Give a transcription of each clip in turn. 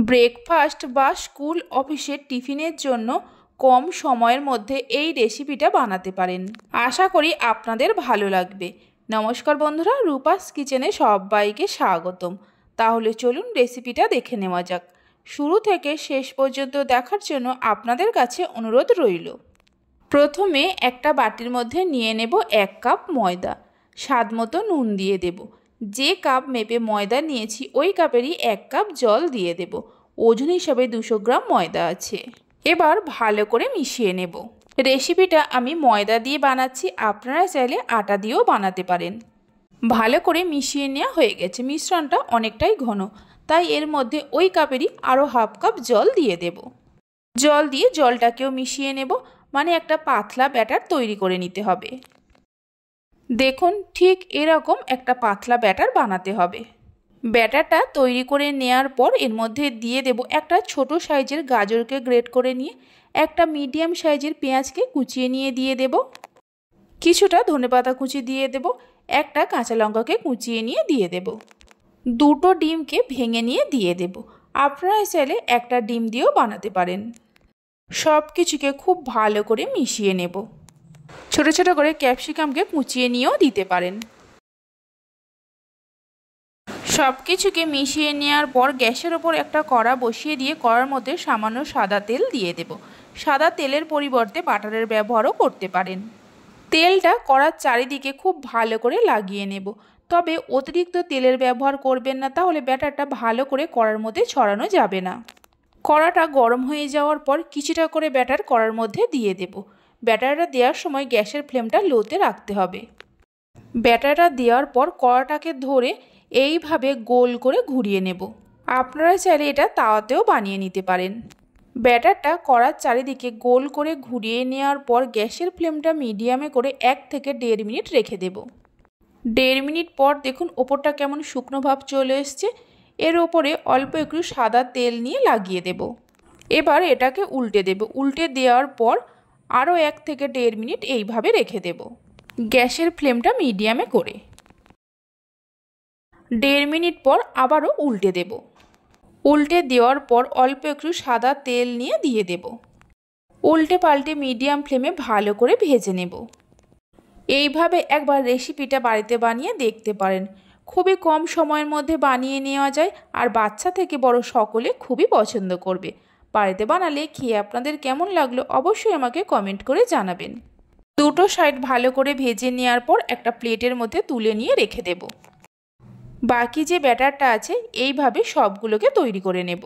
Breakfast বা school অফিসের টিফিনের জন্য কম সময়ের মধ্যে এই রেসিপিটা বানাতে পারেন। আশা করি আপনাদের ভালো লাগবে। নমস্কার বন্ধুরা, রূপাস কিচেনে সবাইকে স্বাগতম। তাহলে চলুন রেসিপিটা দেখে নেওয়া যাক। শুরু থেকে শেষ পর্যন্ত দেখার জন্য আপনাদের কাছে অনুরোধ রইল। প্রথমে একটা বাটির মধ্যে নিয়ে নেব 1 কাপ ময়দা, স্বাদ মতো নুন দিয়ে দেব। যে কাপ মেপে ময়দা নিয়েছি ওই কাপেরই 1 কাপ জল দিয়ে দেব। ওজন হিসাবে 200 গ্রাম ময়দা আছে। এবার ভালো করে মিশিয়ে নেব। রেসিপিটা আমি ময়দা দিয়ে বানাচ্ছি, আপনারা চাইলে আটা দিয়েও বানাতে পারেন। ভালো করে মিশিয়ে নেওয়া হয়ে গেছে। মিশ্রণটা অনেকটাই ঘন, তাই এর মধ্যে ওই কাপেরই আরও হাফ কাপ জল দিয়ে দেব। জল দিয়ে জলটাকেও মিশিয়ে নেব, মানে একটা পাতলা ব্যাটার তৈরি করে নিতে হবে। দেখুন, ঠিক এরকম একটা পাতলা ব্যাটার বানাতে হবে। ব্যাটারটা তৈরি করে নেওয়ার পর এর মধ্যে দিয়ে দেব একটা ছোট সাইজের গাজরকে গ্রেট করে নিয়ে, একটা মিডিয়াম সাইজের পেঁয়াজকে কুচিয়ে নিয়ে দিয়ে দেব, কিছুটা ধনেপাতা কুচি দিয়ে দেব, একটা কাঁচা লঙ্কাকে কুচিয়ে নিয়ে দিয়ে দেব, দুটো ডিমকে ভেঙে নিয়ে দিয়ে দেব। আপনারা চাইলে একটা ডিম দিয়েও বানাতে পারেন। সব কিছুকে খুব ভালো করে মিশিয়ে নেব। ছোট ছোট করে ক্যাপসিকামকে কুচিয়ে নিয়েও দিতে পারেন। সব কিছুকে মিশিয়ে নেওয়ার পর গ্যাসের ওপর একটা কড়া বসিয়ে দিয়ে কড়ার মধ্যে সামান্য সাদা তেল দিয়ে দেব। সাদা তেলের পরিবর্তে বাটারের ব্যবহারও করতে পারেন। তেলটা কড়ার চারিদিকে খুব ভালো করে লাগিয়ে নেব, তবে অতিরিক্ত তেলের ব্যবহার করবেন না, তাহলে ব্যাটারটা ভালো করে কড়ার মধ্যে ছড়ানো যাবে না। কড়াটা গরম হয়ে যাওয়ার পর কিছুটা করে ব্যাটার কড়ার মধ্যে দিয়ে দেব। ব্যাটারটা দেওয়ার সময় গ্যাসের ফ্লেমটা লোতে রাখতে হবে। ব্যাটারটা দেওয়ার পর কড়াটাকে ধরে এইভাবে গোল করে ঘুরিয়ে নেব। আপনারা চাইলে এটা তাওয়াতেও বানিয়ে নিতে পারেন। ব্যাটারটা কড়ার চারিদিকে গোল করে ঘুরিয়ে নেওয়ার পর গ্যাসের ফ্লেমটা মিডিয়ামে করে 1 থেকে 1.5 মিনিট রেখে দেব। 1.5 মিনিট পর দেখুন ওপরটা কেমন শুকনো ভাব চলে এসছে। এর ওপরে অল্প একটু সাদা তেল নিয়ে লাগিয়ে দেব। এবার এটাকে উল্টে দেব। উল্টে দেওয়ার পর আরও 1 থেকে 1.5 মিনিট এইভাবে রেখে দেব, গ্যাসের ফ্লেমটা মিডিয়ামে করে। 1.5 মিনিট পর আবারও উল্টে দেব। উল্টে দেওয়ার পর অল্প একটু সাদা তেল নিয়ে দিয়ে দেব। উল্টে পাল্টে মিডিয়াম ফ্লেমে ভালো করে ভেজে নেব। এইভাবে একবার রেসিপিটা বাড়িতে বানিয়ে দেখতে পারেন। খুবই কম সময়ের মধ্যে বানিয়ে নেওয়া যায়, আর বাচ্চা থেকে বড় সকলে খুবই পছন্দ করবে। বাড়িতে বানালে খেয়ে আপনাদের কেমন লাগলো অবশ্যই আমাকে কমেন্ট করে জানাবেন। দুটো সাইড ভালো করে ভেজে নেওয়ার পর একটা প্লেটের মধ্যে তুলে নিয়ে রেখে দেব। বাকি যে ব্যাটারটা আছে এইভাবে সবগুলোকে তৈরি করে নেব।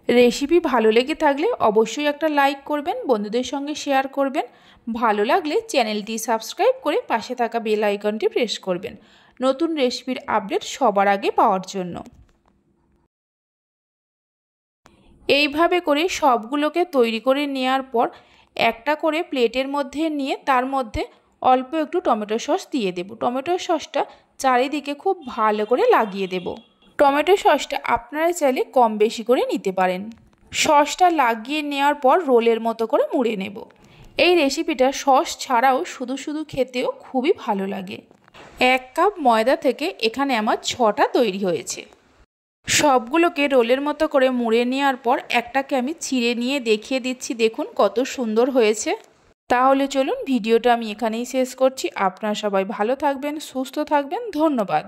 রেসিপি ভালো লেগে থাকলে অবশ্যই একটা লাইক করবেন, বন্ধুদের সঙ্গে শেয়ার করবেন। ভালো লাগলে চ্যানেলটি সাবস্ক্রাইব করে পাশে থাকা বেল আইকনটি প্রেস করবেন, নতুন রেসিপির আপডেট সবার আগে পাওয়ার জন্য। এইভাবে করে সবগুলোকে তৈরি করে নেওয়ার পর একটা করে প্লেটের মধ্যে নিয়ে তার মধ্যে অল্প একটু টমেটো সস দিয়ে দেব। টমেটো সসটা চারিদিকে খুব ভালো করে লাগিয়ে দেব। টমেটো সসটা আপনারা চাইলে কম বেশি করে নিতে পারেন। সসটা লাগিয়ে নেওয়ার পর রোলের মতো করে মুড়ে নেব। এই রেসিপিটা সস ছাড়াও শুধু শুধু খেতেও খুবই ভালো লাগে। 1 কাপ ময়দা থেকে এখানে আমার 6টা তৈরি হয়েছে। সবগুলোকে রোলের মতো করে মুড়ে নেওয়ার পর একটাকে আমি ছিঁড়ে নিয়ে দেখিয়ে দিচ্ছি, দেখুন কত সুন্দর হয়েছে। তাহলে চলুন ভিডিওটা আমি এখানেই শেষ করছি। আপনারা সবাই ভালো থাকবেন, সুস্থ থাকবেন। ধন্যবাদ।